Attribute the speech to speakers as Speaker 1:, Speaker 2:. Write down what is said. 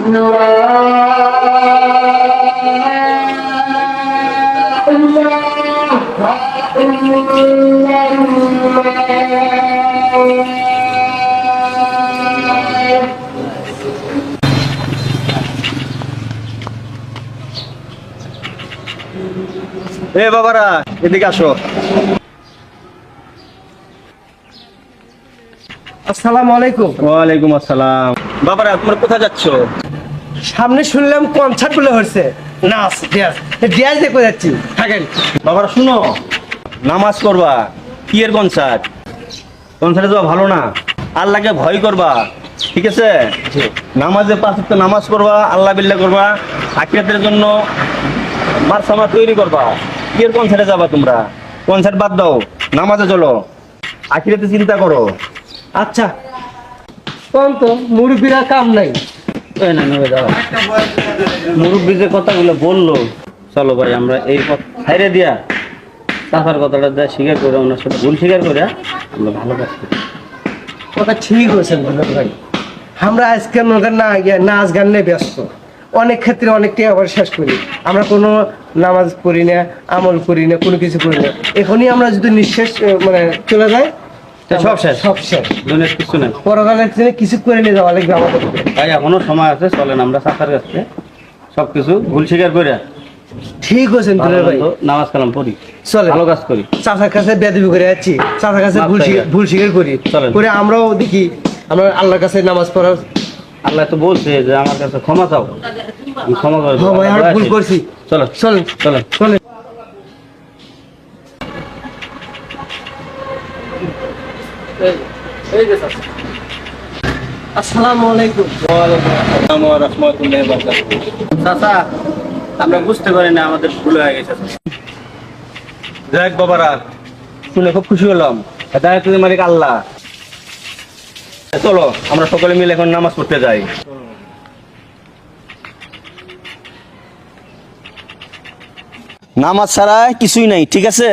Speaker 1: এ বাবারা এদিকে আসো।
Speaker 2: আসসালামু আলাইকুম।
Speaker 1: ওয়ালাইকুম আসসালাম। বাবারা তোমরা কোথায় যাচ্ছ?
Speaker 2: সামনে শুনলাম কনসার্ট বলে হচ্ছে, নাচ ড্যান্স, ড্যান্স দেখতে যাচ্ছি। থাকেন
Speaker 1: বাবারা শুনো, নামাজ করবা। কি এর কনসার্ট? কনসার্টে যাওয়া ভালো না। আল্লাহকে ভয় করবা, ঠিক আছে? নামাজে 5 ওয়াক্ত নামাজ করবা, আল্লাহ বিল্লাহ করবা, আখিরাতের জন্য মারসামা তৈরি করবা। কি এর কনসার্টে যাবা তোমরা? কনসার্ট বাদ দাও, নামাজে চলো, আখিরাতে চিন্তা করো।
Speaker 2: আচ্ছা কোন তো মুরব্বীরা কাম নাই।
Speaker 3: মুরব্বী যে কথাগুলো বললো, চলো ভাই আমরা এই ছাইরে দিয়া চাচার কথাটা যা স্বীকার করে ওনার সাথে ভুল স্বীকার করে আমরা ভালো কাজ করি।
Speaker 2: কথা ঠিক হয়েছেন ভাই। আমরা আজকে মনে না গিয়ে নাচ গান নিয়ে ব্যস্ত, অনেক ক্ষেত্রে অনেকটাই আবার শেষ করি। আমরা কোনো নামাজ পড়ি না, আমল করি না, কোনো কিছু করি না। এখনই আমরা যদি নিঃশেষ মানে চলে যাই
Speaker 3: সব শেষ,
Speaker 2: সব শেষ।
Speaker 3: দুনিয়ার কিছু নেই।
Speaker 2: পরকালের জন্য কিছু করে নিয়ে যাওয়া লাগবে আমাদের।
Speaker 3: ভাই এখনো সময় আছে, চলেন আমরা চাচার কাছে সবকিছু ভুল স্বীকার করে
Speaker 2: ঠিক হয়েছেন দুলাল ভাই,
Speaker 3: নামাজ কালাম পড়ি,
Speaker 2: চলে
Speaker 3: ভালো কাজ করি।
Speaker 2: চাচার কাছে বেদবি করে যাচ্ছি, চাচার কাছে ভুল স্বীকার করি,
Speaker 3: চলেন।
Speaker 2: করে আমরাও দেখি আমরা আল্লাহর কাছে নামাজ পড়ার।
Speaker 3: আল্লাহ তো বলছে যে আমার কাছে ক্ষমা চাও, আমি ক্ষমা করে দেব।
Speaker 2: ভাই আর ভুল করছি,
Speaker 3: চলো
Speaker 2: চলেন
Speaker 3: চলেন।
Speaker 2: চলেন। আসসালামু আলাইকুম।
Speaker 3: চাচা আমরা বুঝতে পারি না, আমাদের ভুল হয়ে গেছে।
Speaker 1: যাক বাবারা, শুনে খুব খুশি হলাম। হেদায়েতের মালিক আল্লাহ। চলো আমরা সকলে মিলে এখন নামাজ পড়তে যাই। নামাজ ছাড়া কিছুই নাই, ঠিক আছে?